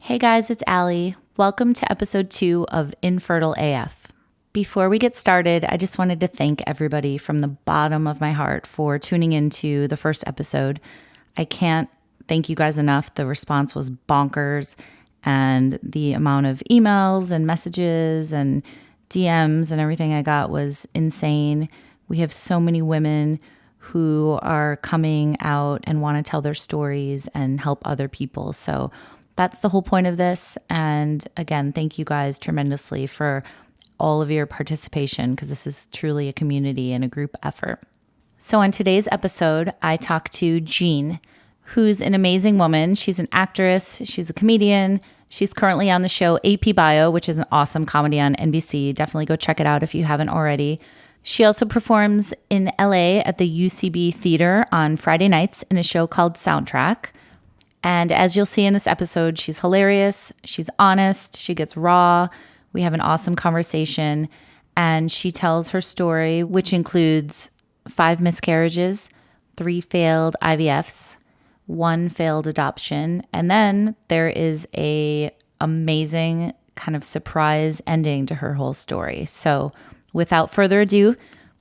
Hey guys, it's Allie. Welcome to episode 2 of Infertile AF. Before we get started, I just wanted to thank everybody from the bottom of my heart for tuning into the first episode. I can't thank you guys enough. The response was bonkers, and the amount of emails and messages and DMs and everything I got was insane. We have so many women who are coming out and want to tell their stories and help other people. So that's the whole point of this. And again, thank you guys tremendously for all of your participation, because this is truly a community and a group effort. So on today's episode, I talk to Jean, who's an amazing woman. She's an actress. She's a comedian. She's currently on the show AP Bio, which is an awesome comedy on NBC. Definitely go check it out if you haven't already. She also performs in LA at the UCB Theatre on Friday nights in a show called Soundtrack. And as you'll see in this episode, she's hilarious, she's honest, she gets raw, we have an awesome conversation, and she tells her story, which includes 5 miscarriages, 3 failed IVFs, 1 failed adoption, and then there is a amazing kind of surprise ending to her whole story. So without further ado,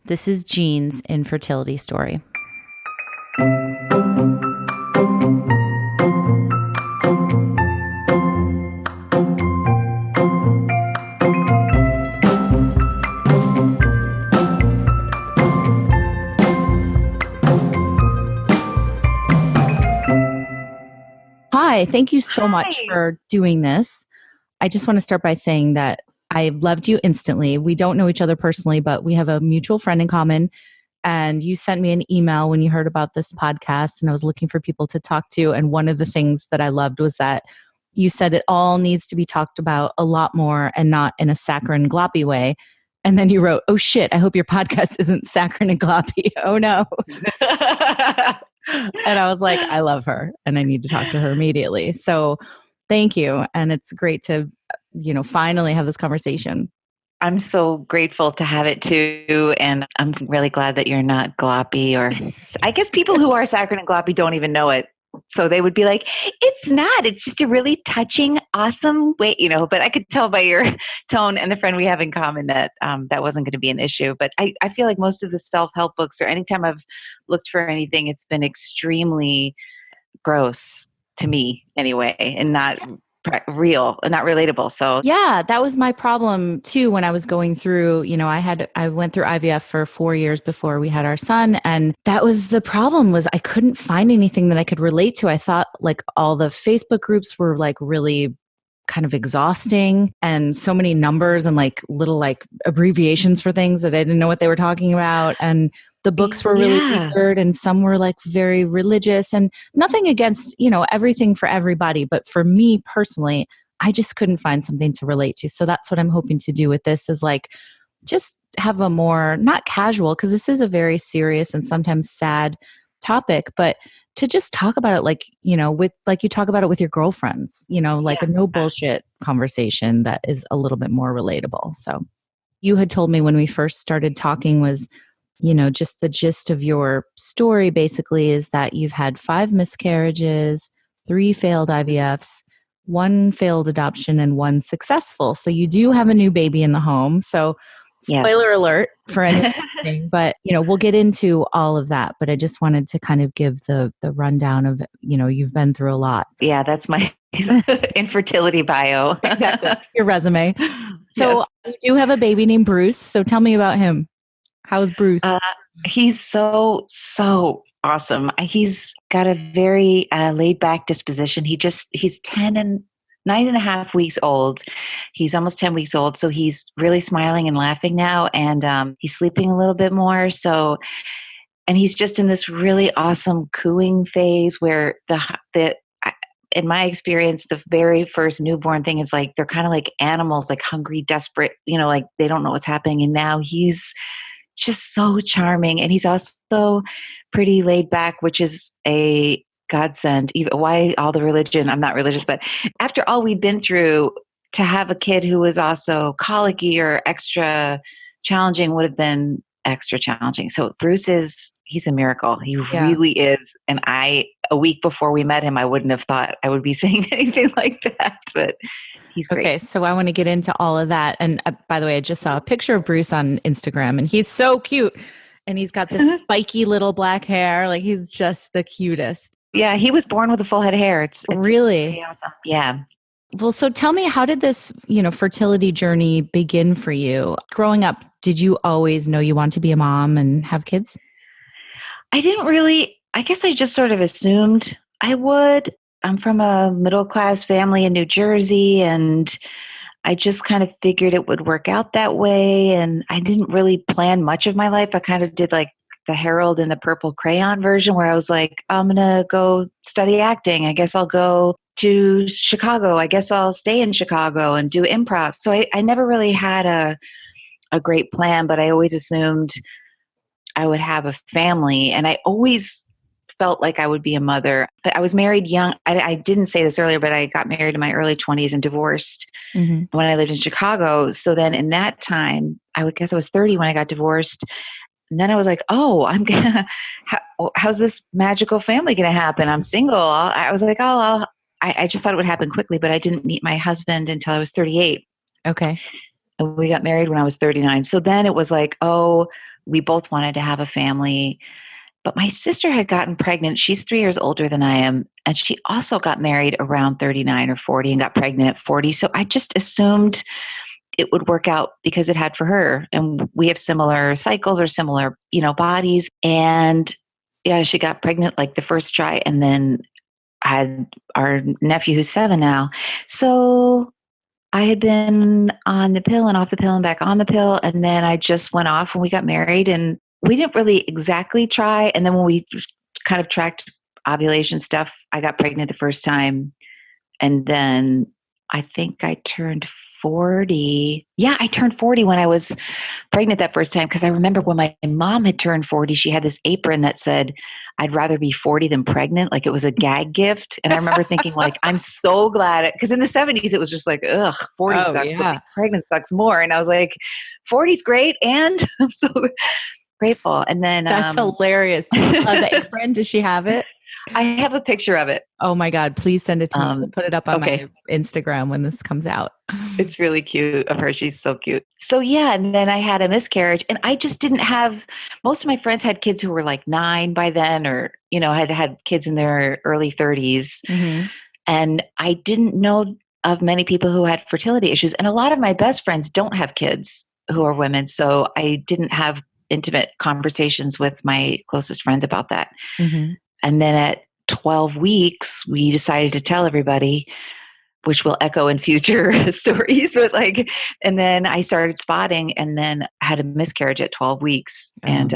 this is Jean's infertility story. Hi, thank you so much for doing this. I just want to start by saying that I loved you instantly. We don't know each other personally, but we have a mutual friend in common. And you sent me an email when you heard about this podcast, and I was looking for people to talk to. And one of the things that I loved was that you said it all needs to be talked about a lot more and not in a saccharine gloppy way. And then you wrote, "Oh shit, I hope your podcast isn't saccharine and gloppy." Oh no. And I was like, I love her and I need to talk to her immediately. So thank you. And it's great to, finally have this conversation. I'm so grateful to have it too. And I'm really glad that you're not gloppy, or I guess people who are saccharine and gloppy don't even know it. So they would be like, it's not, it's just a really touching, awesome way, but I could tell by your tone and the friend we have in common that that wasn't going to be an issue. But I feel like most of the self-help books, or anytime I've looked for anything, it's been extremely gross to me anyway, and not real and not relatable. So yeah, that was my problem too when I was going through, I went through IVF for 4 years before we had our son, and that was the problem, was I couldn't find anything that I could relate to. I thought like all the Facebook groups were like really kind of exhausting, and so many numbers and like little like abbreviations for things that I didn't know what they were talking about. And the books were really weird, and some were like very religious, and nothing against, everything for everybody. But for me personally, I just couldn't find something to relate to. So that's what I'm hoping to do with this, is like just have a more, not casual, because this is a very serious and sometimes sad topic, but to just talk about it like, with like you talk about it with your girlfriends, like a no bullshit conversation that is a little bit more relatable. So you had told me when we first started talking was, just the gist of your story basically is that you've had 5 miscarriages, 3 failed IVFs, 1 failed adoption, and 1 successful. So you do have a new baby in the home. So spoiler alert for anything, but we'll get into all of that. But I just wanted to kind of give the rundown of, you've been through a lot. Yeah, that's my infertility bio. Exactly. Your resume. So you do have a baby named Bruce. So tell me about him. How's Bruce? He's so awesome. He's got a very laid back disposition. He's 9.5 weeks old. He's almost 10 weeks old. So he's really smiling and laughing now. And he's sleeping a little bit more. So, and he's just in this really awesome cooing phase where in my experience, the very first newborn thing is like, they're kind of like animals, like hungry, desperate, like they don't know what's happening. And now he's just so charming. And he's also pretty laid back, which is a godsend. Why all the religion? I'm not religious, but after all we've been through, to have a kid who was also colicky or extra challenging would have been extra challenging. So Bruce he's a miracle. He really is. And I a week before we met him, I wouldn't have thought I would be saying anything like that, but he's great. Okay, so I want to get into all of that. And by the way, I just saw a picture of Bruce on Instagram, and he's so cute. And he's got this spiky little black hair. Like, he's just the cutest. Yeah, he was born with a full head of hair. It's really pretty awesome. Yeah. Well, so tell me, how did this, fertility journey begin for you? Growing up, did you always know you wanted to be a mom and have kids? I didn't really, I guess I just sort of assumed I would. I'm from a middle-class family in New Jersey, and I just kind of figured it would work out that way. And I didn't really plan much of my life. I kind of did like the Harold and the Purple Crayon version, where I was like, I'm going to go study acting. I guess I'll go to Chicago. I guess I'll stay in Chicago and do improv. So I never really had a great plan, but I always assumed I would have a family. And I always felt like I would be a mother. I was married young. I didn't say this earlier, but I got married in my early 20s and divorced when I lived in Chicago. So then in that time, I would guess I was 30 when I got divorced. And then I was like, oh, I'm going to, how's this magical family going to happen? I'm single. I was like, I just thought it would happen quickly, but I didn't meet my husband until I was 38. Okay. And we got married when I was 39. So then it was like, oh, we both wanted to have a family. But my sister had gotten pregnant. She's 3 years older than I am. And she also got married around 39 or 40 and got pregnant at 40. So I just assumed it would work out because it had for her. And we have similar cycles or similar, bodies. And yeah, she got pregnant like the first try. And then I had our nephew who's 7 now. So I had been on the pill and off the pill and back on the pill. And then I just went off when we got married, and we didn't really exactly try. And then when we kind of tracked ovulation stuff, I got pregnant the first time. And then I think I turned 40. Yeah, I turned 40 when I was pregnant that first time. Because I remember when my mom had turned 40, she had this apron that said, I'd rather be 40 than pregnant. Like, it was a gag gift. And I remember thinking, like, I'm so glad. Because in the 70s, it was just like, ugh, 40 sucks. Yeah. But pregnant sucks more. And I was like, 40's great. And I'm so grateful. And then that's hilarious. Do you have the apron? Does she have it? I have a picture of it. Oh my God, please send it to me. We'll put it up on my Instagram when this comes out. It's really cute of her. She's so cute. So yeah, and then I had a miscarriage, and I just didn't have, most of my friends had kids who were like 9 by then, or, had kids in their early 30s. Mm-hmm. And I didn't know of many people who had fertility issues. And a lot of my best friends don't have kids who are women. So I didn't have intimate conversations with my closest friends about that. Mm-hmm. And then at 12 weeks, we decided to tell everybody, which will echo in future stories. But and then I started spotting, and then I had a miscarriage at 12 weeks. And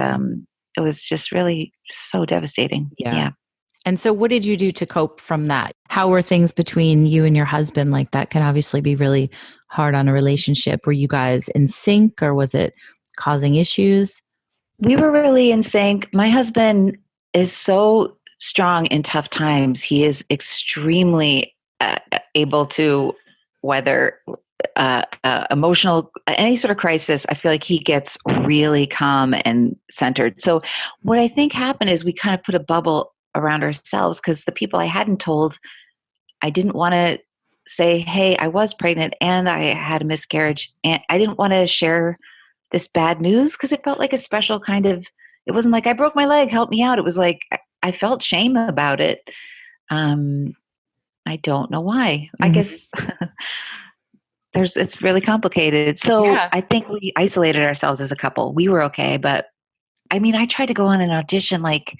it was just really so devastating. Yeah. And so what did you do to cope from that? How were things between you and your husband? Like, that can obviously be really hard on a relationship. Were you guys in sync, or was it causing issues? We were really in sync. My husband is so strong in tough times. He is extremely able to weather emotional, any sort of crisis. I feel like he gets really calm and centered. So what I think happened is we kind of put a bubble around ourselves, because the people I hadn't told, I didn't want to say, hey, I was pregnant and I had a miscarriage. And I didn't want to share this bad news, because it felt like a special kind of, it wasn't like I broke my leg, help me out. It was like I felt shame about it. I don't know why. Mm-hmm. I guess it's really complicated. So yeah. I think we isolated ourselves as a couple. We were okay, but I mean, I tried to go on an audition like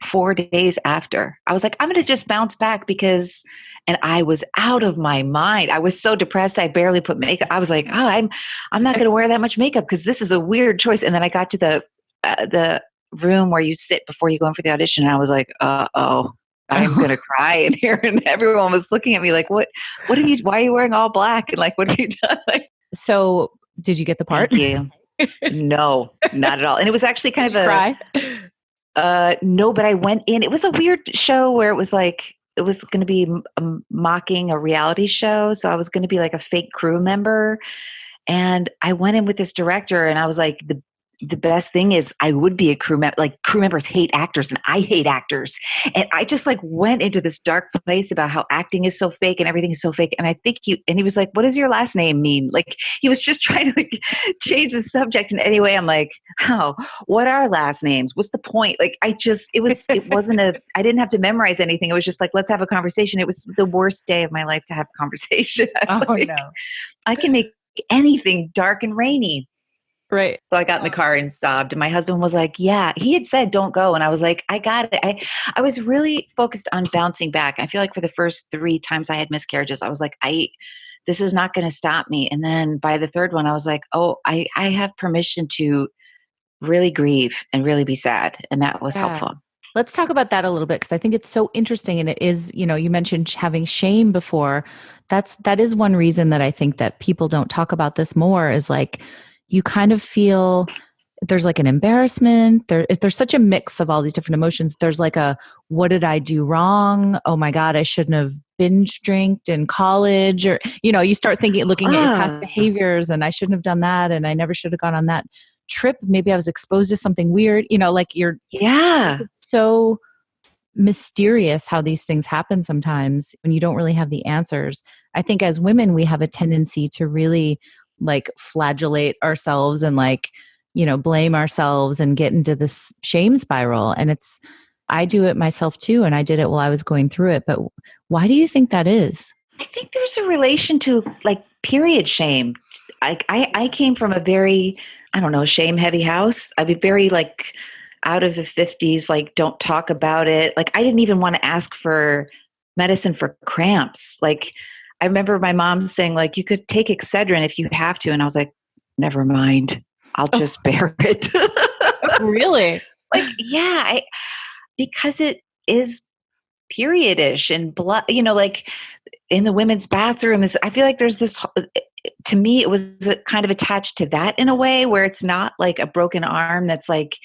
4 days after. I was like, I'm going to just bounce back and I was out of my mind. I was so depressed. I barely put makeup. I was like, I'm not going to wear that much makeup because this is a weird choice. And then I got to the room where you sit before you go in for the audition, and I was like, I'm going to cry in here. And everyone was looking at me like, why are you wearing all black? And like, what have you done? So did you get the part? Thank you. No, not at all. And it was actually kind did of cry? No, but I went in, it was a weird show where it was like, it was going to be mocking a reality show. So I was going to be like a fake crew member. And I went in with this director, and I was like, the best thing is I would be a crew member. Like, crew members hate actors and I hate actors. And I just like went into this dark place about how acting is so fake and everything is so fake. And I think he was like, what does your last name mean? Like, he was just trying to like change the subject in any way. I'm like, oh, what are last names? What's the point? Like, it wasn't I didn't have to memorize anything. It was just like, let's have a conversation. It was the worst day of my life to have a conversation. I was like, no. I can make anything dark and rainy. Right. So I got in the car and sobbed. And my husband was like, yeah, he had said, don't go. And I was like, I got it. I was really focused on bouncing back. I feel like for the first 3 times I had miscarriages, I was like, this is not going to stop me. And then by the third one, I was like, oh, I have permission to really grieve and really be sad. And that was helpful. Let's talk about that a little bit, because I think it's so interesting. And it is, you mentioned having shame before. That is one reason that I think that people don't talk about this more, is like, you kind of feel there's like an embarrassment. There's such a mix of all these different emotions. There's like what did I do wrong? Oh my God, I shouldn't have binge drinked in college. Or, you start looking at your past behaviors, and I shouldn't have done that. And I never should have gone on that trip. Maybe I was exposed to something weird, like it's so mysterious how these things happen sometimes when you don't really have the answers. I think as women, we have a tendency to really like flagellate ourselves and blame ourselves and get into this shame spiral. And I do it myself too. And I did it while I was going through it. But why do you think that is? I think there's a relation to like period shame. I came from a very, I don't know, shame heavy house. I mean, very like out of the 50s, like don't talk about it. Like I didn't even want to ask for medicine for cramps. Like I remember my mom saying like, you could take Excedrin if you have to. And I was like, never mind. I'll just bear it. Really? Like, yeah, because it is period-ish and blood, like in the women's bathroom I feel like there's this, to me, it was kind of attached to that in a way where it's not like a broken arm that's like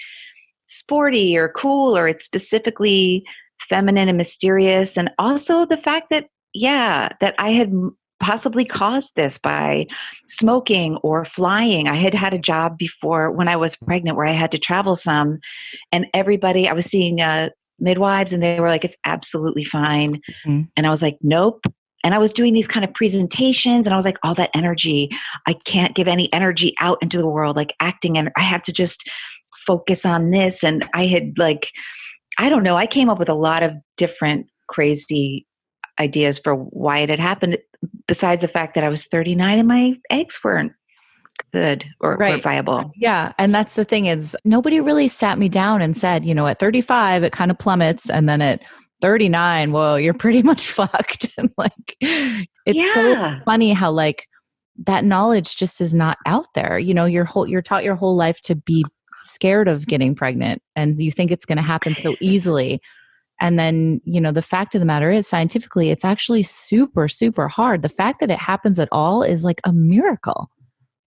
sporty or cool, or it's specifically feminine and mysterious. And also the fact that, that I had possibly caused this by smoking or flying. I had had a job before when I was pregnant where I had to travel some, and I was seeing midwives, and they were like, it's absolutely fine. Mm-hmm. And I was like, nope. And I was doing these kind of presentations, and I was like, all that energy, I can't give any energy out into the world, like acting, and I have to just focus on this. And I had I don't know, I came up with a lot of different crazy ideas for why it had happened, besides the fact that I was 39 and my eggs weren't good or viable. Yeah. And that's the thing, is nobody really sat me down and said, at 35, it kind of plummets. And then at 39, well, you're pretty much fucked. And it's so funny how that knowledge just is not out there. You're taught your whole life to be scared of getting pregnant, and you think it's going to happen so easily. And then, the fact of the matter is, scientifically, it's actually super, super hard. The fact that it happens at all is like a miracle.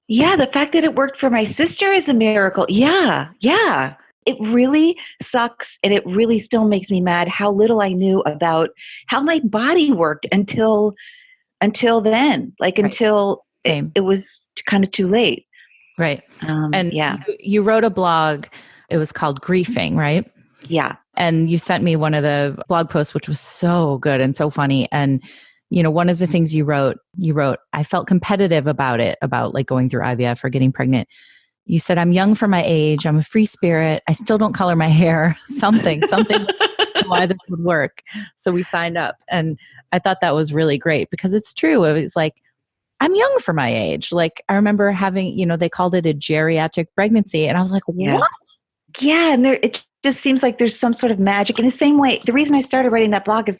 Yeah, the fact that it worked for my sister is a miracle. Yeah. It really sucks, and it really still makes me mad how little I knew about how my body worked until then. Until it was kind of too late. Right. And you wrote a blog. It was called Griefing, right? Yeah. And you sent me one of the blog posts, which was so good and so funny. And, one of the things you wrote, I felt competitive about it, about going through IVF or getting pregnant. You said, I'm young for my age. I'm a free spirit. I still don't color my hair. Something why this would work. So we signed up. And I thought that was really great, because it's true. It was like, I'm young for my age. I remember having, they called it a geriatric pregnancy. And I was like, what? Yeah. And it just seems like there's some sort of magic. In the same way, the reason I started writing that blog is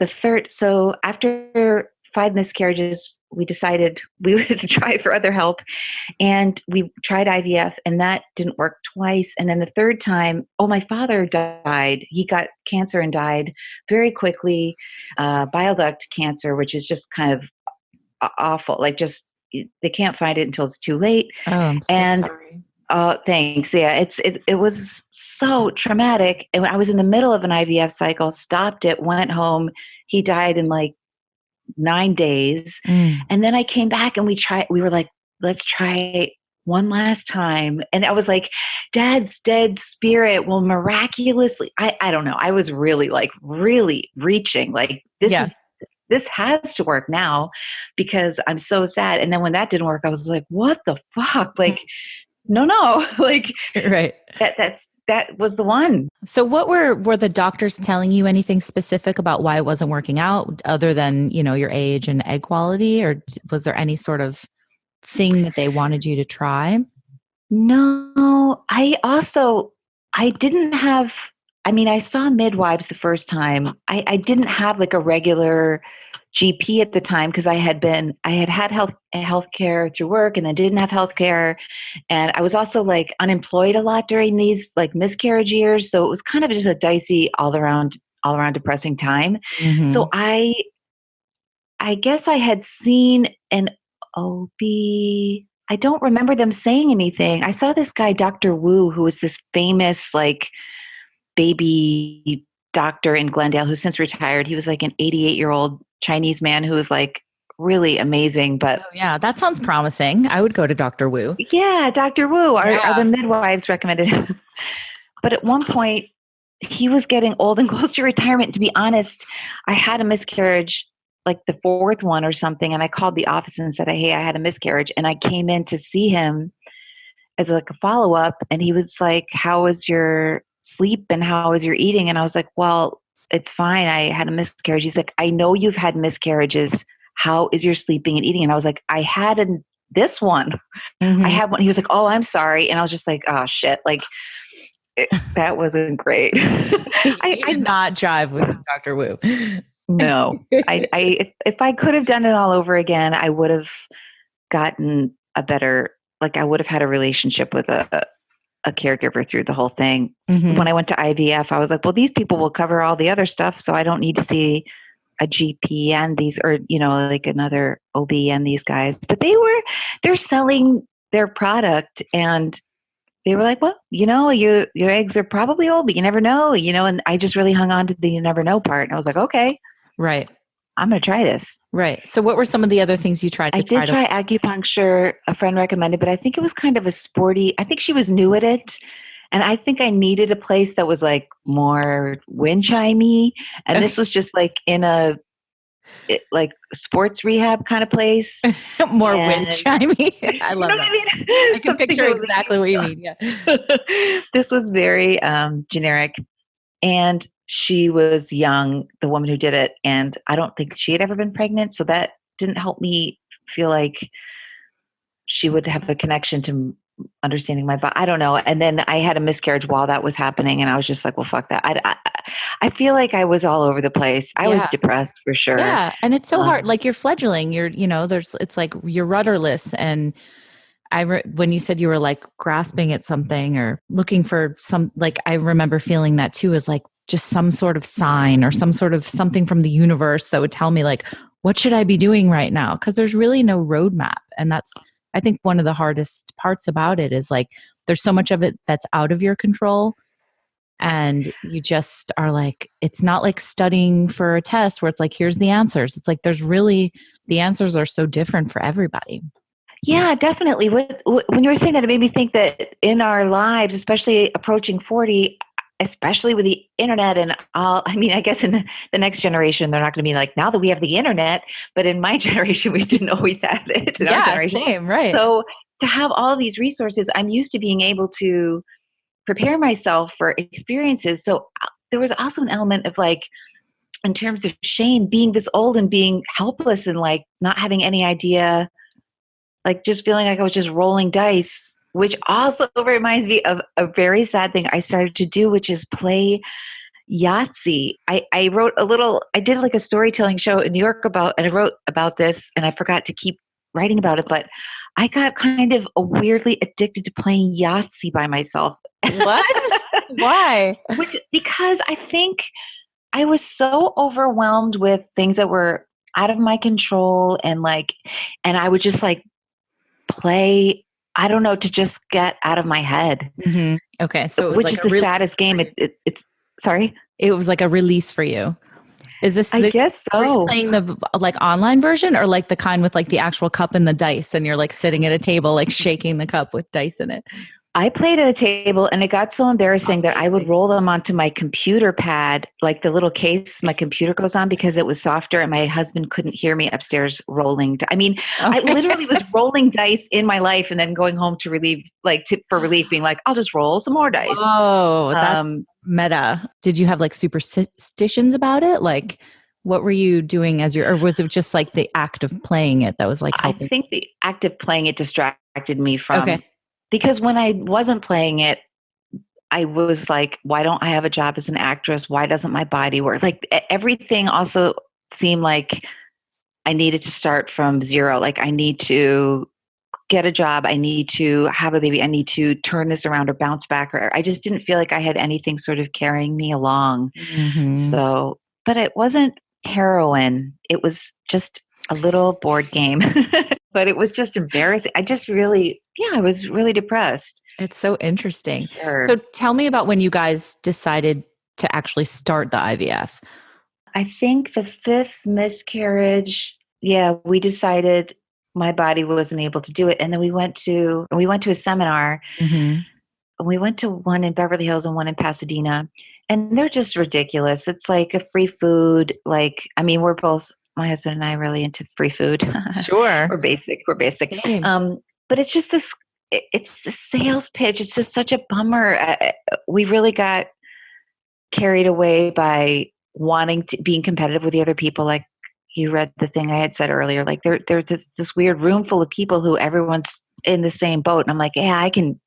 so after 5 miscarriages, we decided we would try for other help. And we tried IVF, and that didn't work twice. And then the third time, my father died. He got cancer and died very quickly, bile duct cancer, which is just kind of awful. They can't find it until it's too late. Oh, I'm so sorry. Thanks. Yeah, it was so traumatic. And I was in the middle of an IVF cycle, stopped it, went home. He died in 9 days. And then I came back, and we were like, let's try one last time. And I was like, Dad's dead spirit will miraculously, I don't know. I was really like, really reaching like, Yeah. this has to work now because I'm so sad. And then when that didn't work, I was like, what the fuck? Like, no, like Right. that was the one. So what were the doctors telling you anything specific about why it wasn't working out other than, your age and egg quality, or was there any sort of thing that they wanted you to try? No, I didn't have, I mean, I saw midwives the first time. I didn't have like a regular GP at the time because I had healthcare through work and then didn't have healthcare. And I was also like unemployed a lot during these like miscarriage years. So it was kind of just a dicey all around depressing time. Mm-hmm. So I guess I had seen an OB. I don't remember them saying anything. I saw this guy, Dr. Wu, who was this famous like baby doctor in Glendale who's since retired. He was like an 88-year-old Chinese man who was like really amazing. But Oh, yeah, that sounds promising. I would go to Dr. Wu. yeah, Dr. Wu, are the Yeah. midwives recommended him. But at one point, he was getting old and close to retirement. To be honest, I had a miscarriage, like the fourth one or something, and I called the office and said, "Hey, I had a miscarriage," and I came in to see him as like a follow up, and he was like, "How was your sleep and how was your eating?" And I was like, "Well, it's fine. I had a miscarriage." He's like, "I know you've had miscarriages. How is your sleeping and eating?" And I was like, this one. I Mm-hmm. had one." He was like, "Oh, I'm sorry," and I was just like, "Oh shit!" Like that wasn't great. You did not drive with Dr. Wu. No, if I could have done it all over again, I would have gotten a better, like I would have had a relationship with a caregiver through the whole thing. So Mm-hmm. when I went to IVF, I was like, well, these people will cover all the other stuff, so I don't need to see a GP and these, or like another OB and these guys. But they're selling their product, and they were like, well, your eggs are probably old, but you never know, and I just really hung on to the you never know part. And I was like, okay, Right. I'm going to try this. Right. So what were some of the other things you tried I to did try to? try acupuncture, a friend recommended, but I think it was kind of a sporty, I think she was new at it. And I think I needed a place that was like more wind chimey. And this was just like in like sports rehab kind of place. More wind And chimey. I you love know what that. I mean? I can Something picture that was exactly what you mean. Yeah. this was very generic. And she was young, the woman who did it. And I don't think she had ever been pregnant. So that didn't help me feel like she would have a connection to understanding my body. I don't know. And then I had a miscarriage while that was happening. And I was just like, well, fuck that. I feel like I was all over the place. I was Yeah. depressed for sure. Yeah. And it's so hard. Um, Like you're fledgling, it's like you're rudderless. And when you said you were like grasping at something or looking for like, I remember feeling that too, as like just some sort of sign or some sort of something from the universe that would tell me like, what should I be doing right now? Cause there's really no roadmap. And that's, I think one of the hardest parts about it is like, there's so much of it that's out of your control. And you just are like, it's not like studying for a test where it's like, here's the answers. It's like, the answers are so different for everybody. yeah, definitely. When you were saying that, it made me think that in our lives, especially approaching 40, especially with the internet and all, I mean, I guess in the next generation, they're not going to be like, now that we have the internet, but in my generation, we didn't always have it in our Yeah, generation. same, right. So to have all these resources, I'm used to being able to prepare myself for experiences. So there was also an element of like, in terms of shame, being this old and being helpless and like not having any idea, like just feeling like I was just rolling dice, which also reminds me of a very sad thing I started to do, which is play Yahtzee. I wrote I did like a storytelling show in New York and I wrote about this and I forgot to keep writing about it, but I got kind of weirdly addicted to playing Yahtzee by myself. What? Why? Because I think I was so overwhelmed with things that were out of my control and I would just like play, I don't know, to just get out of my head, Mm-hmm. Okay, so it was which like is a the release. saddest game. It's sorry. It was like a release for you. Is this I guess were you so. playing the like online version or like the kind with like the actual cup and the dice and you're like sitting at a table, like shaking the cup with dice in it? I played at a table and it got so embarrassing that I would Amazing. roll them onto my computer pad, like the little case my computer goes on because it was softer and my husband couldn't hear me upstairs rolling. I mean, I Okay. literally was rolling dice in my life and then going home to relieve, like for relief, being like, I'll just roll some more dice. Whoa, that's Um, meta. Did you have like superstitions about it? Like, what were you doing as your, or was it just like the act of playing it that was like I helping? think the act of playing it distracted me Okay. from, because when I wasn't playing it, I was like, why don't I have a job as an actress? Why doesn't my body work? Like everything also seemed like I needed to start from zero. Like I need to get a job. I need to have a baby. I need to turn this around or bounce back. Or I just didn't feel like I had anything sort of carrying me along. Hmm. So, but it wasn't heroin. It was just a little board game. But it was just embarrassing. I just really, yeah, I was really depressed. It's so interesting. So Sure. tell me about when you guys decided to actually start the IVF. I think the fifth miscarriage, yeah, we decided my body wasn't able to do it. And then we went to a seminar. Hmm. We went to one in Beverly Hills and one in Pasadena. And they're just ridiculous. It's like a free food. Like, I mean, my husband and I are really into free food. Sure. We're basic. Same. Um, but it's just it's a sales pitch. It's just such a bummer. We really got carried away by wanting to being competitive with the other people. Like you read the thing I had said earlier, like there's this weird room full of people who everyone's in the same boat. And I'm like, yeah, I can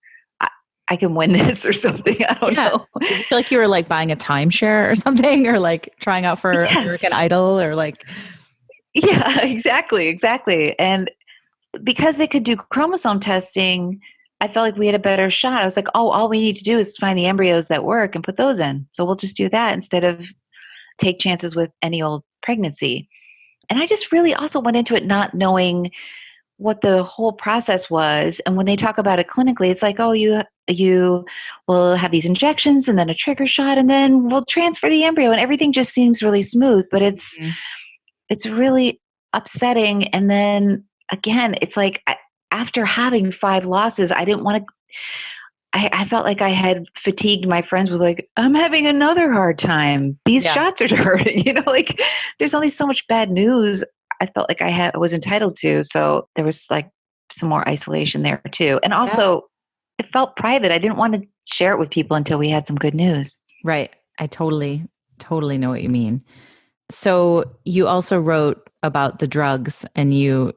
win this or something. I don't Yeah. know. Did you feel like you were like buying a timeshare or something or like trying out for American Yes. Idol or like, Yeah, exactly. And because they could do chromosome testing, I felt like we had a better shot. I was like, oh, all we need to do is find the embryos that work and put those in. So we'll just do that instead of take chances with any old pregnancy. And I just really also went into it not knowing what the whole process was. And when they talk about it clinically, it's like, oh, you will have these injections and then a trigger shot and then we'll transfer the embryo and everything just seems really smooth, but mhm. it's really upsetting. And then again, it's like after having five losses, I didn't want to. I felt like I had fatigued my friends with like, I'm having another hard time. These Yeah. shots are hurting. Like there's only so much bad news I felt like I was entitled to. So there was like some more isolation there too. And Yeah. also it felt private. I didn't want to share it with people until we had some good news. Right. I totally know what you mean. So you also wrote about the drugs and you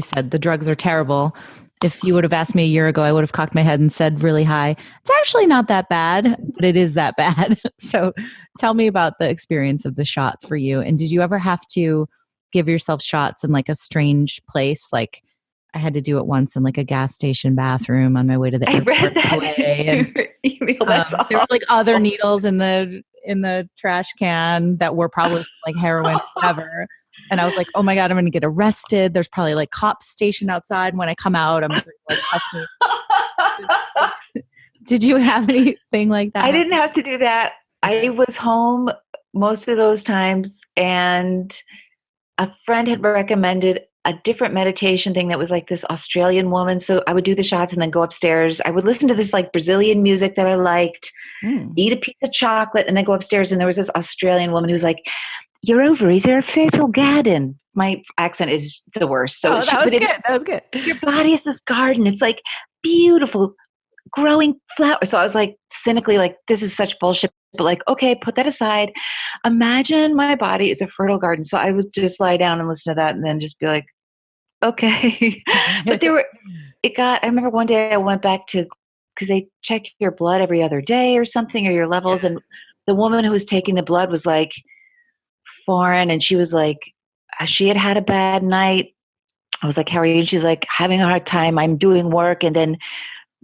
said the drugs are terrible. If you would have asked me a year ago, I would have cocked my head and said really high, it's actually not that bad, but it is that bad. So tell me about the experience of the shots for you. And did you ever have to give yourself shots in like a strange place? Like I had to do it once in like a gas station bathroom on my way to the I read airport on the that in way. And your email. That's there was like other awful. needles in the trash can that were probably like heroin, whatever. And I was like, oh my God, I'm going to get arrested. There's probably like cops stationed outside. When I come out, I'm like, cuff me. Did you have anything like that I happen? didn't have to do that. I Okay. was home most of those times, and a friend had recommended a different meditation thing that was like this Australian woman. So I would do the shots and then go upstairs. I would listen to this like Brazilian music that I liked, Mm. eat a piece of chocolate, and then go upstairs. And there was this Australian woman who was like, your ovaries are a fertile garden. My accent is the worst. So, Oh, that was but good. That was good. your body is this garden. It's like beautiful, growing flowers. So I was like cynically like, this is such bullshit. But like, okay, put that aside. Imagine my body is a fertile garden. So I would just lie down and listen to that and then just be like, okay. But I remember one day I went back to, because they check your blood every other day or something, or your levels. And the woman who was taking the blood was like foreign. And she was like, she had had a bad night. I was like, how are you? And she's like, having a hard time. I'm doing work. And then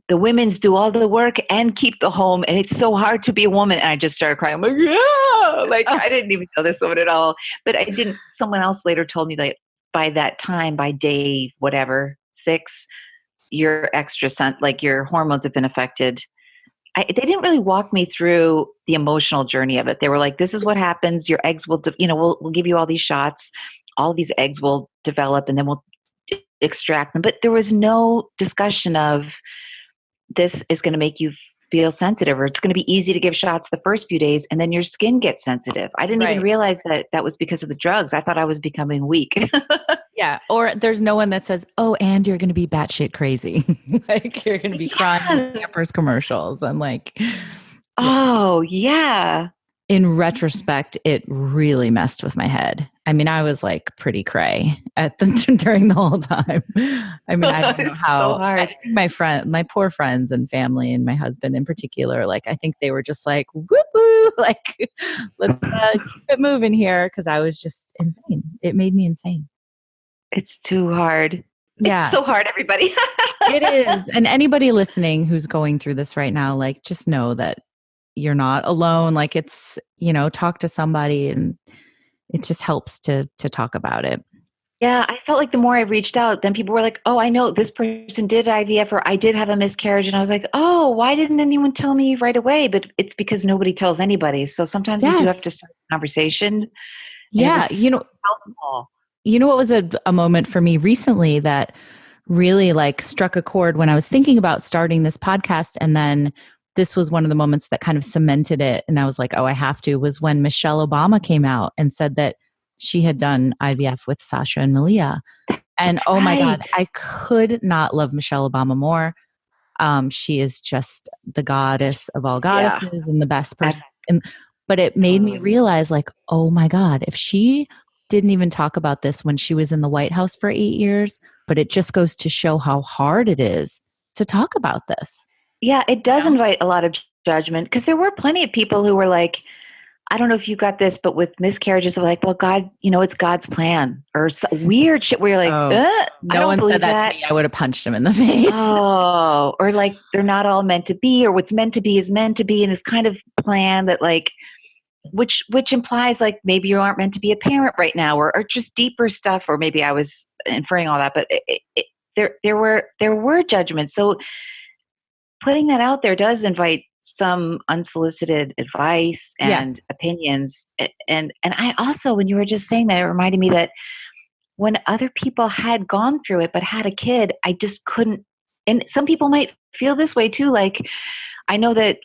the women's do all the work and keep the home. And it's so hard to be a woman. And I just started crying. I'm like, yeah. Like, Oh, I didn't even know this woman at all. But I didn't, someone else later told me that by that time, by day, whatever, 6, your like your hormones have been affected. they didn't really walk me through the emotional journey of it. They were like, this is what happens. Your eggs will, we'll give you all these shots. All of these eggs will develop and then we'll extract them. But there was no discussion of this is going to make you feel sensitive, or it's going to be easy to give shots the first few days and then your skin gets sensitive. I didn't even realize that was because of the drugs. I thought I was becoming weak. Yeah. Or there's no one that says, oh, and you're going to be batshit crazy. Like you're going to be crying in Pampers commercials. And like, oh yeah. In retrospect, it really messed with my head. I mean, I was like pretty cray during the whole time. I mean, I don't know how. So hard. I think my poor friends and family, and my husband in particular, like I think they were just like, woo, like let's keep it moving here, because I was just insane. It made me insane. It's too hard. Yeah, it's so hard, everybody. It is, and anybody listening who's going through this right now, like just know that you're not alone. Like it's, talk to somebody, and it just helps to talk about it. Yeah. I felt like the more I reached out, then people were like, oh, I know this person did IVF, or I did have a miscarriage. And I was like, oh, why didn't anyone tell me right away? But it's because nobody tells anybody. So sometimes you do have to start a conversation. Yeah. You know what was a moment for me recently that really like struck a chord when I was thinking about starting this podcast, and then this was one of the moments that kind of cemented it. And I was like, oh, I have to, was when Michelle Obama came out and said that she had done IVF with Sasha and Malia. And oh my God, I could not love Michelle Obama more. She is just the goddess of all goddesses and the best person. But it made me realize like, oh my God, if she didn't even talk about this when she was in the White House for 8 years, but it just goes to show how hard it is to talk about this. Yeah, it does invite a lot of judgment, because there were plenty of people who were like, I don't know if you got this, but with miscarriages, like, well, God, it's God's plan, or weird shit where you're like, no one said that to me. I would have punched him in the face. Oh, or like they're not all meant to be, or what's meant to be is meant to be in this kind of plan that like, which implies like maybe you aren't meant to be a parent right now, or just deeper stuff, or maybe I was inferring all that, but there were judgments. So putting that out there does invite some unsolicited advice and opinions. And I also, when you were just saying that, it reminded me that when other people had gone through it but had a kid, I just couldn't. And some people might feel this way too. Like, I know that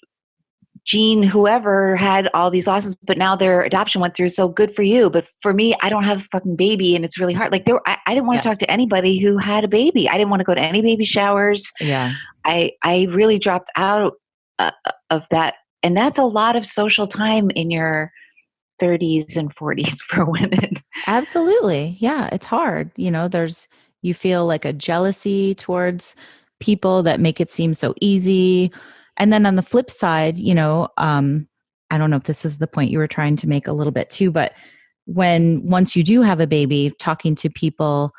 Jean, whoever, had all these losses, but now their adoption went through. So good for you. But for me, I don't have a fucking baby, and it's really hard. Like I didn't want to talk to anybody who had a baby. I didn't want to go to any baby showers. Yeah. I really dropped out of that. And that's a lot of social time in your 30s and 40s for women. Absolutely. Yeah. It's hard. You feel like a jealousy towards people that make it seem so easy. And then on the flip side, I don't know if this is the point you were trying to make a little bit too, but once you do have a baby, talking to people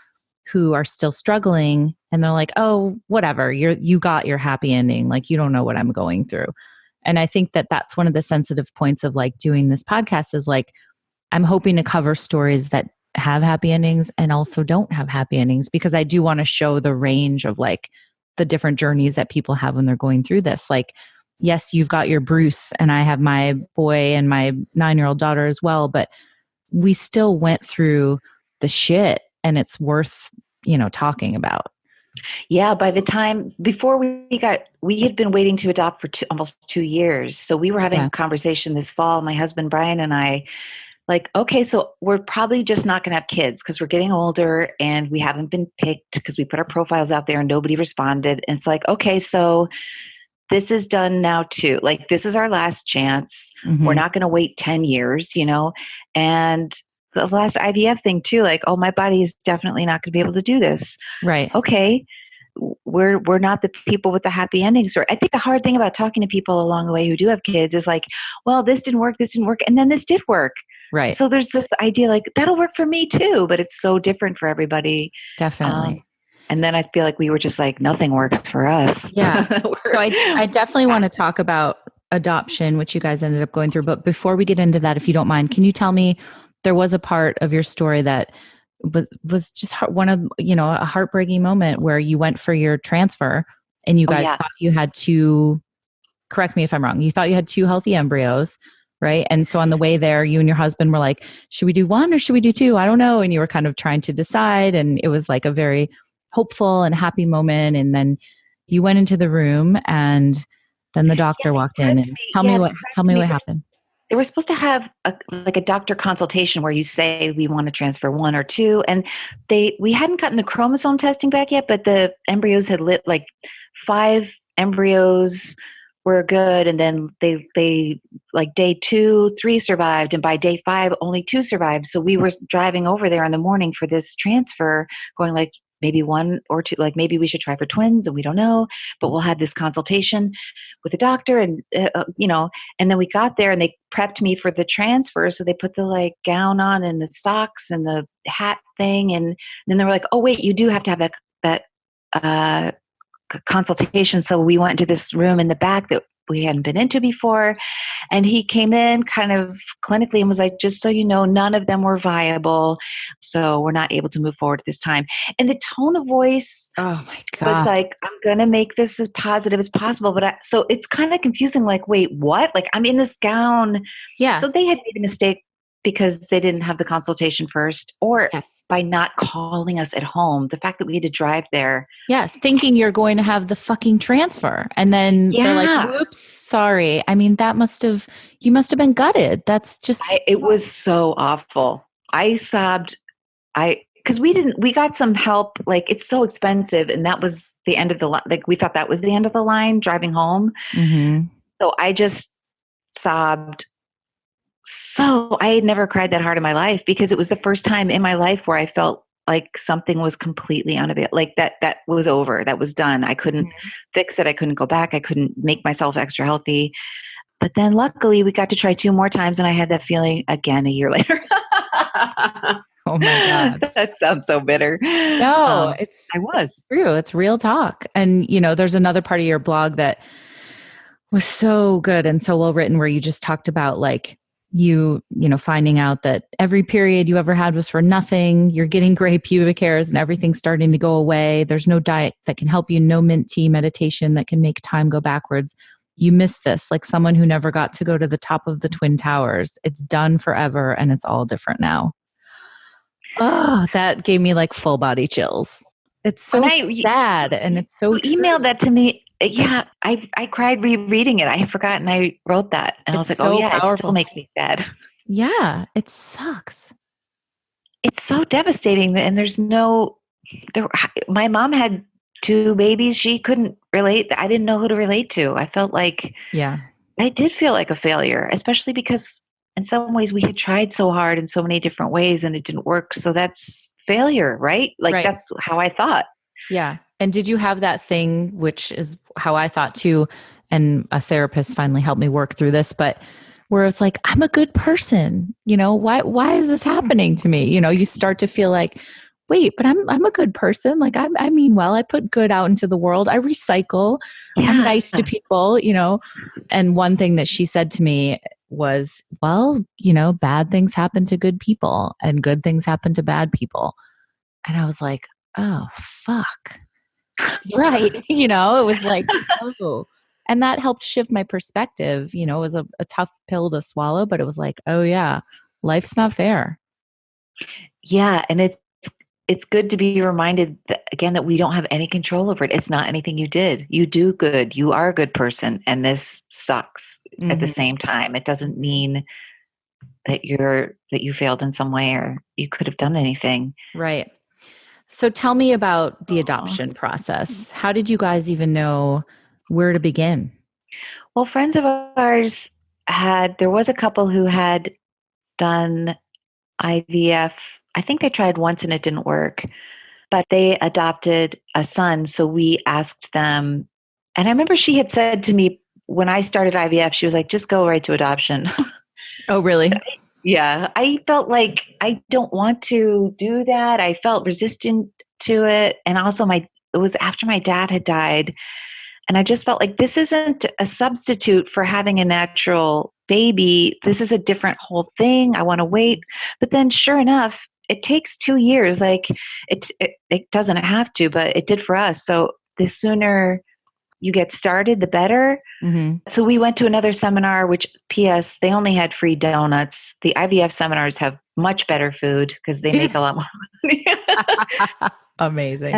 who are still struggling, and they're like, oh, whatever, you got your happy ending. Like, you don't know what I'm going through. And I think that that's one of the sensitive points of like doing this podcast, is like, I'm hoping to cover stories that have happy endings and also don't have happy endings, because I do want to show the range of like the different journeys that people have when they're going through this. Like, yes, you've got your Bruce, and I have my boy and my 9-year-old daughter as well, but we still went through the shit, and it's worth, talking about. Yeah. By the time before we had been waiting to adopt for almost 2 years. So we were having a conversation this fall, my husband, Brian, and I, like, okay, so we're probably just not going to have kids because we're getting older and we haven't been picked because we put our profiles out there and nobody responded. And it's like, okay, so this is done now too. Like, this is our last chance. Mm-hmm. We're not going to wait 10 years, and the last IVF thing too, like, oh, my body is definitely not going to be able to do this. Right. Okay. We're not the people with the happy endings. Or I think the hard thing about talking to people along the way who do have kids is like, well, this didn't work. And then this did work. Right. So there's this idea like, that'll work for me too, but it's so different for everybody. Definitely. And then I feel like we were just like, nothing works for us. Yeah. So I definitely want to talk about adoption, which you guys ended up going through. But before we get into that, if you don't mind, can you tell me, there was a part of your story that was just one of, a heartbreaking moment where you went for your transfer and you guys thought you had two correct me if I'm wrong. You thought you had 2 healthy embryos, right? And so on the way there, you and your husband were like, should we do 1 or should we do 2? I don't know. And you were kind of trying to decide. And it was like a very hopeful and happy moment. And then you went into the room and then the doctor walked in and tell me what happened. They were supposed to have a doctor consultation where you say we want to transfer 1 or 2, and we hadn't gotten the chromosome testing back yet, but the embryos had lit like 5 embryos were good, and then they like day 2, 3 survived, and by day 5 only 2 survived. So we were driving over there in the morning for this transfer, going like maybe 1 or 2, like maybe we should try for twins, and we don't know, but we'll have this consultation with the doctor, and and then we got there and they prepped me for the transfer. So they put the like gown on and the socks and the hat thing, and then they were like, oh wait, you do have to have that consultation. So we went into this room in the back that we hadn't been into before, and he came in kind of clinically and was like, just so you know, none of them were viable, so we're not able to move forward at this time. And the tone of voice, oh my God, was like, I'm gonna make this as positive as possible, but so it's kind of confusing, like, wait, what? Like, I'm in this gown. Yeah. So they had made a mistake because they didn't have the consultation first, or by not calling us at home. The fact that we had to drive there. Yes, thinking you're going to have the fucking transfer. And then they're like, whoops, sorry. I mean, you must have been gutted. That's just. It was so awful. I sobbed. Because we got some help. Like, it's so expensive. And that was the end of the line. Like, we thought that was the end of the line driving home. Mm-hmm. So I just sobbed. So I had never cried that hard in my life, because it was the first time in my life where I felt like something was completely unavailable. Like that was over. That was done. I couldn't fix it. I couldn't go back. I couldn't make myself extra healthy. But then luckily we got to try 2 more times, and I had that feeling again a year later. Oh my God. That sounds so bitter. No, it's true. It's real talk. And there's another part of your blog that was so good and so well written, where you just talked about like, you finding out that every period you ever had was for nothing. You're getting gray pubic hairs and everything's starting to go away. There's no diet that can help you, no mint tea meditation that can make time go backwards. You miss this, like someone who never got to go to the top of the Twin Towers. It's done forever and it's all different now. Oh, that gave me like full body chills. It's so sad, and it's so true. Emailed that to me. Yeah, I cried rereading it. I had forgotten I wrote that. And I was like, so powerful. It still makes me sad. Yeah, it sucks. It's so devastating. And my mom had 2 babies. She couldn't relate. I didn't know who to relate to. I felt like, I did feel like a failure, especially because in some ways we had tried so hard in so many different ways and it didn't work. So that's failure, right? Like that's how I thought. Yeah. And did you have that thing, which is how I thought too, and a therapist finally helped me work through this, but where it's like, I'm a good person, why is this happening to me? You start to feel like, wait, but I'm a good person. Like I mean, well, I put good out into the world. I recycle. I'm nice to people, And one thing that she said to me was, well, bad things happen to good people and good things happen to bad people. And I was like, oh, fuck. She's right. It was like, oh. And that helped shift my perspective. It was a tough pill to swallow, but it was like, oh yeah, life's not fair. Yeah. And it's good to be reminded that, again, that we don't have any control over it. It's not anything you did. You do good. You are a good person. And this sucks at the same time. It doesn't mean that you failed in some way or you could have done anything. Right. So tell me about the adoption process. How did you guys even know where to begin? Well, friends of ours there was a couple who had done IVF. I think they tried once and it didn't work, but they adopted a son. So we asked them, and I remember she had said to me when I started IVF, she was like, just go right to adoption. Oh, really? Yeah. I felt like I don't want to do that. I felt resistant to it. And also it was after my dad had died. And I just felt like this isn't a substitute for having a natural baby. This is a different whole thing. I want to wait. But then sure enough, it takes 2 years. Like it doesn't have to, but it did for us. So the sooner you get started, the better. Mm-hmm. So we went to another seminar, which P.S. they only had free donuts. The IVF seminars have much better food because they make a lot more money. Amazing.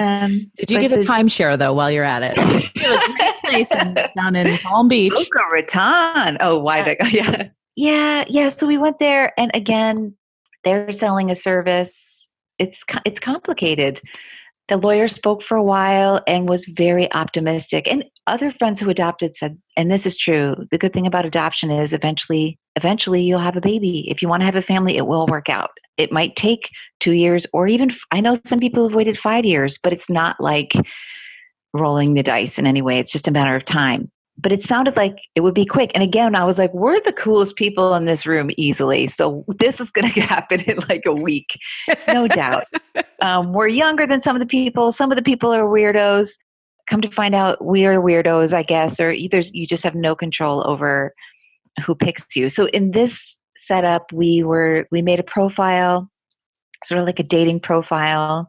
Did you But get a timeshare though while you're at it? You have a great place down in Palm Beach. Boca Raton. Oh, why did I go? Yeah. So we went there, and again, they're selling a service. It's complicated. The lawyer spoke for a while and was very optimistic. And other friends who adopted said, and this is true, the good thing about adoption is eventually you'll have a baby. If you want to have a family, it will work out. It might take 2 years, or even, I know some people have waited 5 years, but it's not like rolling the dice in any way. It's just a matter of time. But it sounded like it would be quick. And again, I was like, we're the coolest people in this room easily. So this is going to happen in like a week, no doubt. We're younger than some of the people. Some of the people are weirdos. Come to find out, we are weirdos, I guess, or either you just have no control over who picks you. So in this setup, we made a profile, sort of like a dating profile,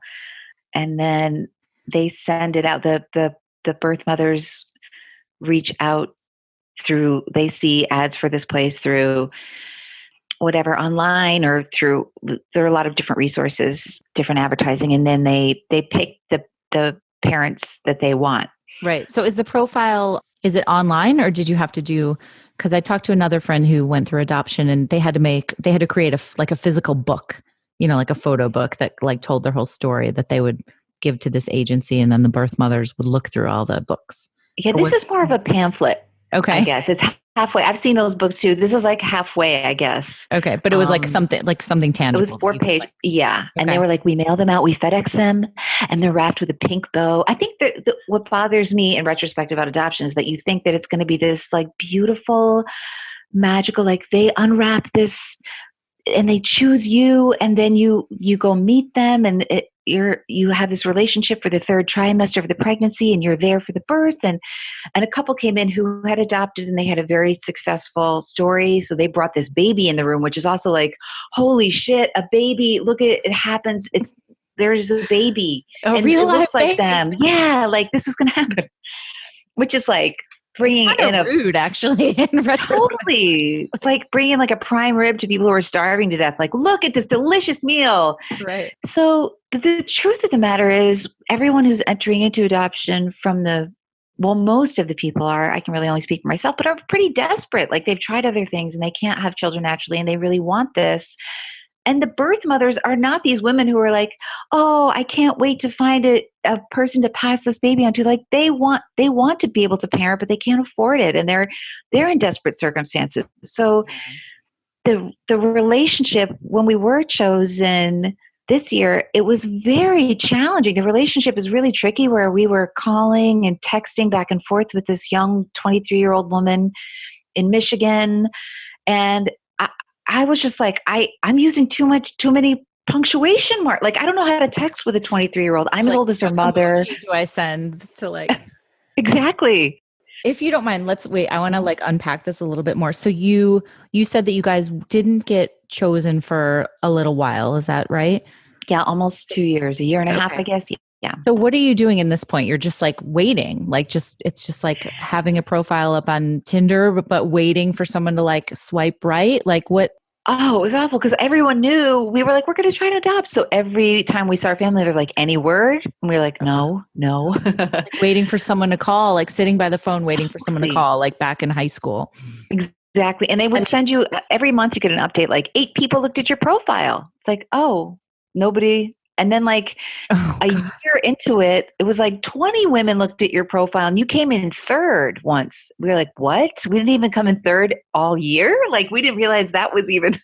and then they send it out. The birth mothers reach out through, they see ads for this place through whatever, online, or through, there are a lot of different resources, different advertising, and then they pick the parents that they want. Right. So is the profile, is it online, or did you have to do, because I talked to another friend who went through adoption, and they had to create a physical book, like a photo book that like told their whole story that they would give to this agency, and then the birth mothers would look through all the books. Yeah, this is more of a pamphlet. Okay. I guess it's halfway. I've seen those books too. This is like halfway, I guess. Okay. But it was like something tangible. It was 4-page. Like. Yeah. Okay. And they were like, we mail them out, we FedEx them, and they're wrapped with a pink bow. I think that what bothers me in retrospect about adoption is that you think that it's going to be this like beautiful, magical, like they unwrap this and they choose you, and then you go meet them, and you have this relationship for the 3rd trimester of the pregnancy, and you're there for the birth. And a couple came in who had adopted, and they had a very successful story. So they brought this baby in the room, which is also like, holy shit, a baby! Look at it! It happens. There's a baby, and real it looks like them. Yeah, like this is going to happen. Which is like bringing in rude, actually. In retrospect. Totally, it's like bringing like a prime rib to people who are starving to death. Like, look at this delicious meal. Right. So the truth of the matter is, everyone who's entering into adoption most of the people are, I can really only speak for myself, but are pretty desperate. Like they've tried other things and they can't have children naturally, and they really want this. And the birth mothers are not these women who are like, oh, I can't wait to find a person to pass this baby on to. Like they want to be able to parent, but they can't afford it. And they're in desperate circumstances. So the relationship, when we were chosen this year, it was very challenging. The relationship is really tricky, where we were calling and texting back and forth with this young 23-year-old woman in Michigan. And I was just like, I'm using too many punctuation marks. Like, I don't know how to text with a 23-year-old. I'm as old as her mother. Do I send to like? Exactly. If you don't mind, let's wait. I want to like unpack this a little bit more. So you said that you guys didn't get chosen for a little while. Is that right? Yeah, almost 2 years, a year and a half, I guess. Yeah. So what are you doing in this point? You're just like waiting, it's just like having a profile up on Tinder, but waiting for someone to like swipe right. Like what? Oh, it was awful because everyone knew we were like, we're going to try to adopt. So every time we saw our family, they're like, any word? And we were like, no. Like waiting for someone to call, like sitting by the phone, waiting for someone to call, like back in high school. Exactly. And they would send you every month, you get an update, like 8 people looked at your profile. It's like, oh, nobody. And then like a year into it, it was like 20 women looked at your profile and you came in 3rd once. We were like, what? We didn't even come in 3rd all year? Like we didn't realize that was even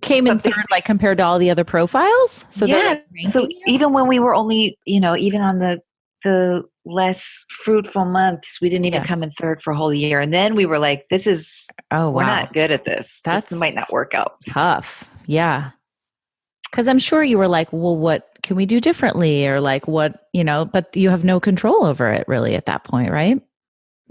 came in 3rd, like compared to all the other profiles. So yeah. So even when we were only, even on the less fruitful months, we didn't even come in 3rd for a whole year. And then we were like, we're not good at this. This might not work out. Tough. Yeah. Because I'm sure you were like, well, what can we do differently? Or like what, but you have no control over it really at that point, right?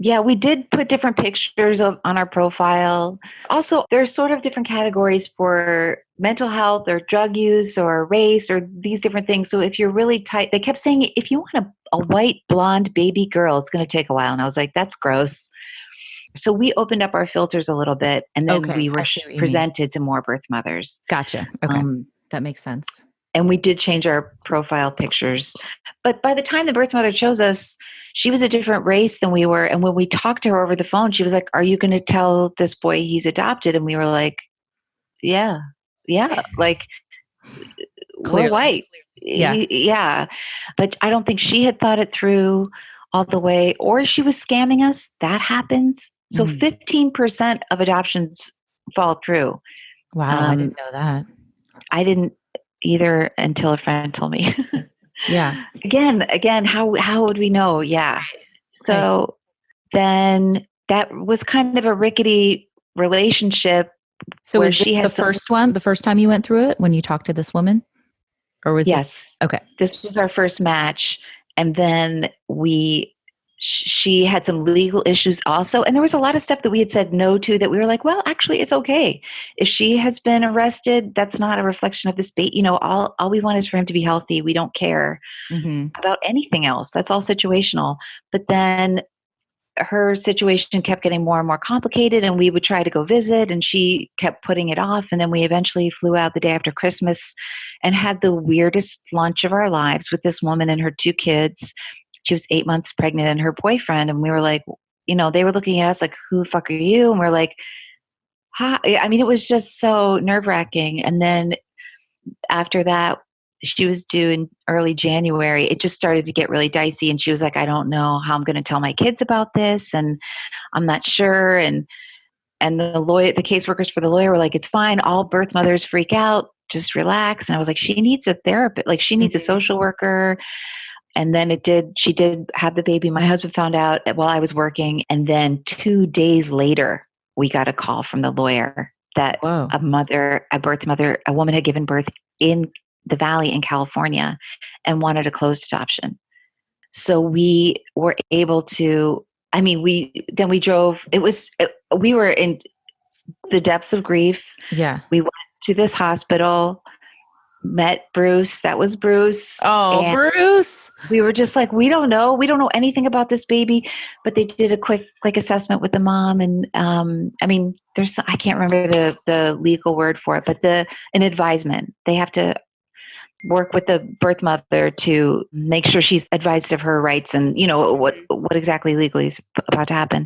Yeah, we did put different pictures on our profile. Also, there's sort of different categories for mental health or drug use or race or these different things. So if you're really tight, they kept saying, if you want a white blonde baby girl, it's going to take a while. And I was like, that's gross. So we opened up our filters a little bit, and then Okay, we were I see what you mean. presented to more birth mothers. Gotcha. Okay. That makes sense. And we did change our profile pictures. But by the time the birth mother chose us, she was a different race than we were. And when we talked to her over the phone, she was like, "Are you going to tell this boy he's adopted?" And we were like, "Yeah, yeah." Like, we're Clearly. white. Yeah. Yeah. But I don't think she had thought it through all the way, or she was scamming us. That happens. So 15% of adoptions fall through. Wow, I didn't know that. I didn't either until a friend told me. Yeah. Again, how would we know? Yeah. So then that was kind of a rickety relationship. So where was this she had the first one, the first time you went through it when you talked to this woman? Or was Yes. this? Okay. This was our first match. And then she had some legal issues also. And there was a lot of stuff that we had said no to that we were like, well, actually, it's okay. If she has been arrested, that's not a reflection of this baby. You know, all we want is for him to be healthy. We don't care about anything else. That's all situational. But then her situation kept getting more and more complicated, and we would try to go visit, and she kept putting it off. And then we eventually flew out the day after Christmas and had the weirdest lunch of our lives with this woman and her 2 kids. She was 8 months pregnant, and her boyfriend. And we were like, you know, they were looking at us like, who the fuck are you? And we're like, hi. I mean, it was just so nerve wracking. And then after that, she was due in early January. It just started to get really dicey. And she was like, I don't know how I'm going to tell my kids about this. And I'm not sure. And the caseworkers for the lawyer were like, it's fine. All birth mothers freak out. Just relax. And I was like, she needs a therapist. Like, she needs a social worker. And then she did have the baby. My husband found out while I was working. And then 2 days later, we got a call from the lawyer that a birth mother, a woman had given birth in the Valley in California and wanted a closed adoption. So we were able to, I mean, we drove, we were in the depths of grief. Yeah. We went to this hospital, met Bruce. That was Bruce. Oh, Bruce. We were just like, we don't know anything about this baby, but they did a quick assessment with the mom. And I mean, I can't remember the legal word for it, but an advisement. They have to work with the birth mother to make sure she's advised of her rights and, you know, what exactly legally is about to happen.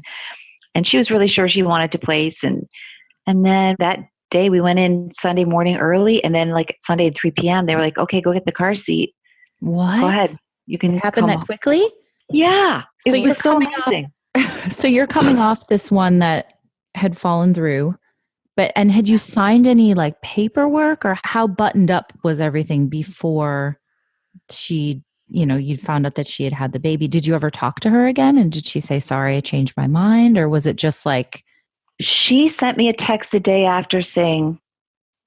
And she was really sure she wanted to place. And then that day we went in Sunday morning early, and then like Sunday at 3 p.m. they were like, okay, go get the car seat. What? Go ahead. You can it happened that quickly? Yeah. So it was so amazing. So you're coming off this one that had fallen through. And had you signed any like paperwork, or how buttoned up was everything before you found out that she had the baby? Did you ever talk to her again? And did she say, sorry, I changed my mind? Or was it just like? She sent me a text the day after saying,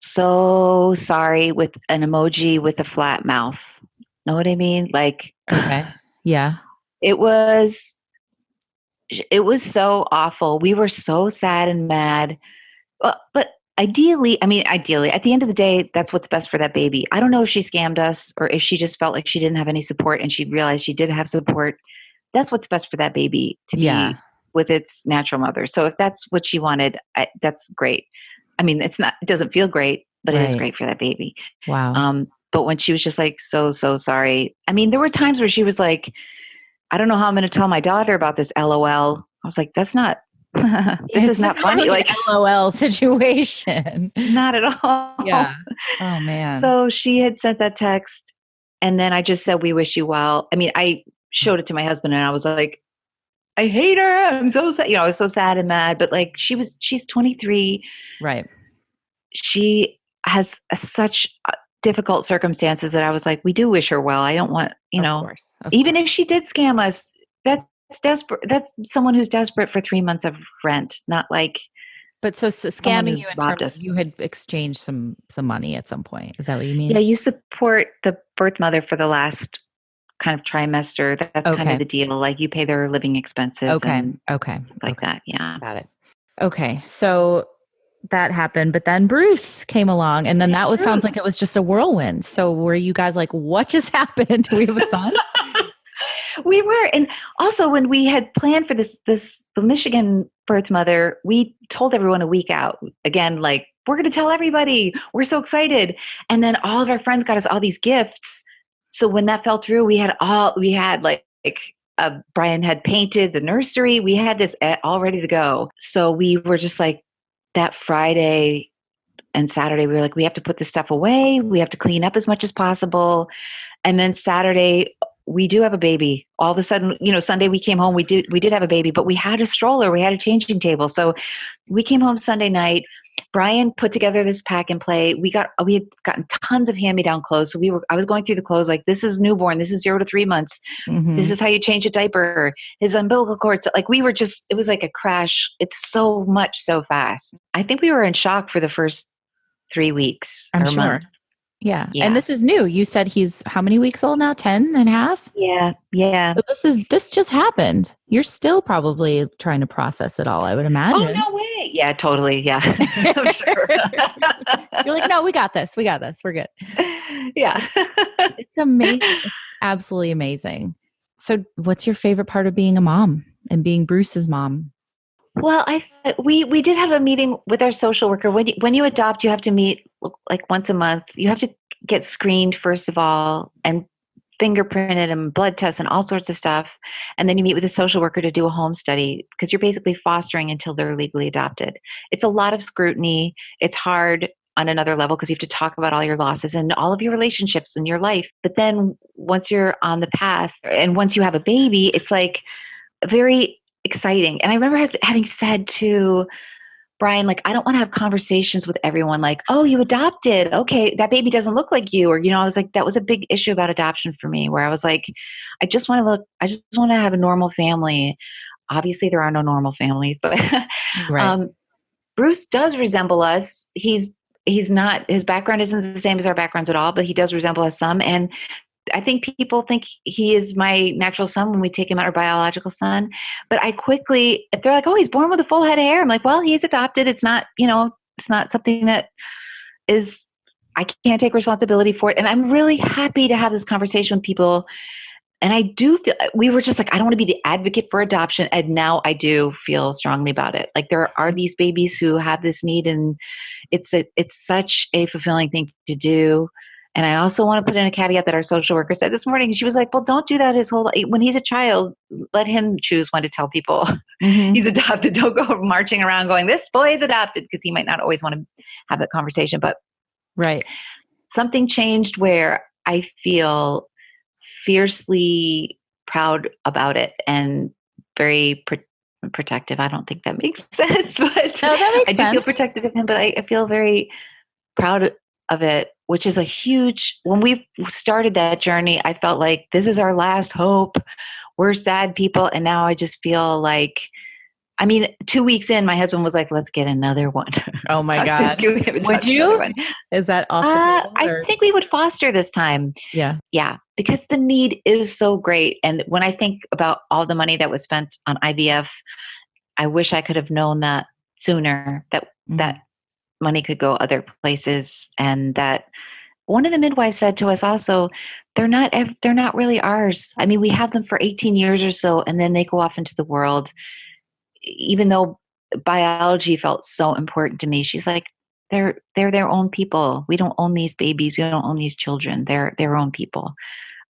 so sorry, with an emoji with a flat mouth. Know what I mean? Like, okay. Yeah. It was so awful. We were so sad and mad. But ideally, at the end of the day, that's what's best for that baby. I don't know if she scammed us or if she just felt like she didn't have any support and she realized she did have support. That's what's best for that baby to be with its natural mother. So if that's what she wanted, that's great. I mean, it doesn't feel great, but it is great for that baby. Wow. But when she was just like, so sorry. I mean, there were times where she was like, I don't know how I'm going to tell my daughter about this, LOL. I was like, that's not, this is not funny. Really like LOL situation. Not at all. Yeah. Oh man. So she had sent that text, and then I just said, we wish you well. I mean, I showed it to my husband and I was like, I hate her. I'm so sad. You know, I was so sad and mad, but like she's 23. Right. She has such difficult circumstances that I was like, we do wish her well. I don't want, of course. Even if she did scam us, that's desperate. That's someone who's desperate for 3 months of rent, not like. But so scamming you in terms of you had exchanged some money at some point. Is that what you mean? Yeah, you support the birth mother for the last kind of trimester. That's kind of the deal. Like you pay their living expenses and stuff like that. Yeah. Got it. Okay. So that happened, but then Bruce came along and then sounds like it was just a whirlwind. So were you guys like, what just happened? Do we have a son? We were. And also when we had planned for the Michigan birth mother, we told everyone a week out again, like, we're going to tell everybody, we're so excited. And then all of our friends got us all these gifts. So when that fell through, Brian had painted the nursery. We had this all ready to go. So we were just like, that Friday and Saturday, we were like, we have to put this stuff away. We have to clean up as much as possible. And then Saturday, we do have a baby. All of a sudden, Sunday we came home, we did have a baby, but we had a stroller, we had a changing table. So we came home Sunday night. Brian put together this pack and play. We had gotten tons of hand-me-down clothes. So I was going through the clothes like, this is newborn, this is 0 to 3 months. Mm-hmm. This is how you change a diaper, his umbilical cord. So like it was like a crash. It's so much so fast. I think we were in shock for the first 3 weeks. I'm sure. Month. Yeah. And this is new. You said he's how many weeks old now? 10 and a half? Yeah. Yeah. So this just happened. You're still probably trying to process it all, I would imagine. Oh, no way. Yeah, totally. Yeah. I'm sure. You're like, no, we got this. We're good. Yeah. It's amazing. It's absolutely amazing. So what's your favorite part of being a mom and being Bruce's mom? Well, we did have a meeting with our social worker. When you adopt, you have to meet like once a month. You have to get screened first of all and fingerprinted and blood tests and all sorts of stuff. And then you meet with a social worker to do a home study because you're basically fostering until they're legally adopted. It's a lot of scrutiny. It's hard on another level because you have to talk about all your losses and all of your relationships in your life. But then once you're on the path and once you have a baby, it's like very exciting. And I remember having said to Brian, like, I don't want to have conversations with everyone like, oh, you adopted. Okay, that baby doesn't look like you. Or, I was like, that was a big issue about adoption for me where I was like, I just want to have a normal family. Obviously, there are no normal families, but right. Bruce does resemble us. He's not, his background isn't the same as our backgrounds at all, but he does resemble us some. And I think people think he is my natural son when we take him out, our biological son. But I quickly, if they're like, oh, he's born with a full head of hair, I'm like, well, he's adopted. It's not, it's not something that is, I can't take responsibility for it. And I'm really happy to have this conversation with people. And I do feel, we were just like, I don't want to be the advocate for adoption. And now I do feel strongly about it. Like there are these babies who have this need and it's such a fulfilling thing to do. And I also want to put in a caveat that our social worker said this morning. She was like, well, don't do that his whole life. When he's a child, let him choose when to tell people he's adopted. Don't go marching around going, this boy is adopted, because he might not always want to have that conversation. But right, something changed where I feel fiercely proud about it and very protective. I don't think that makes sense, but no, that makes I do feel protective of him, but I feel very proud of it, which is a huge, when we started that journey, I felt like this is our last hope. We're sad people. And now I just feel like, 2 weeks in, my husband was like, let's get another one. Oh my God. Would you? Is that off the table? I think we would foster this time. Yeah. Yeah. Because the need is so great. And when I think about all the money that was spent on IVF, I wish I could have known that sooner, that money could go other places. And that one of the midwives said to us also, they're not really ours. We have them for 18 years or so, and then they go off into the world. Even though biology felt so important to me, she's like, they're their own people. We don't own these babies. We don't own these children. They're their own people.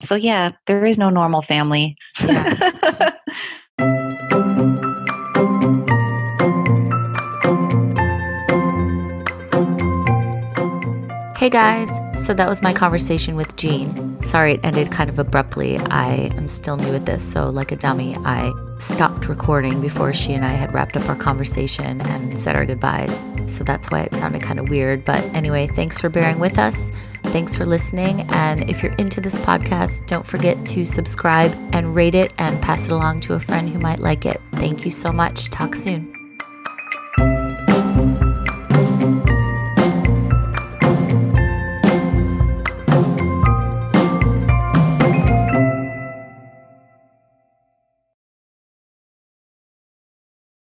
So yeah, there is no normal family. Yeah. Hey guys, so that was my conversation with Jean. Sorry it ended kind of abruptly. I am still new at this, so like a dummy, I stopped recording before she and I had wrapped up our conversation and said our goodbyes. So that's why it sounded kind of weird. But anyway, thanks for bearing with us. Thanks for listening. And if you're into this podcast, don't forget to subscribe and rate it and pass it along to a friend who might like it. Thank you so much. Talk soon.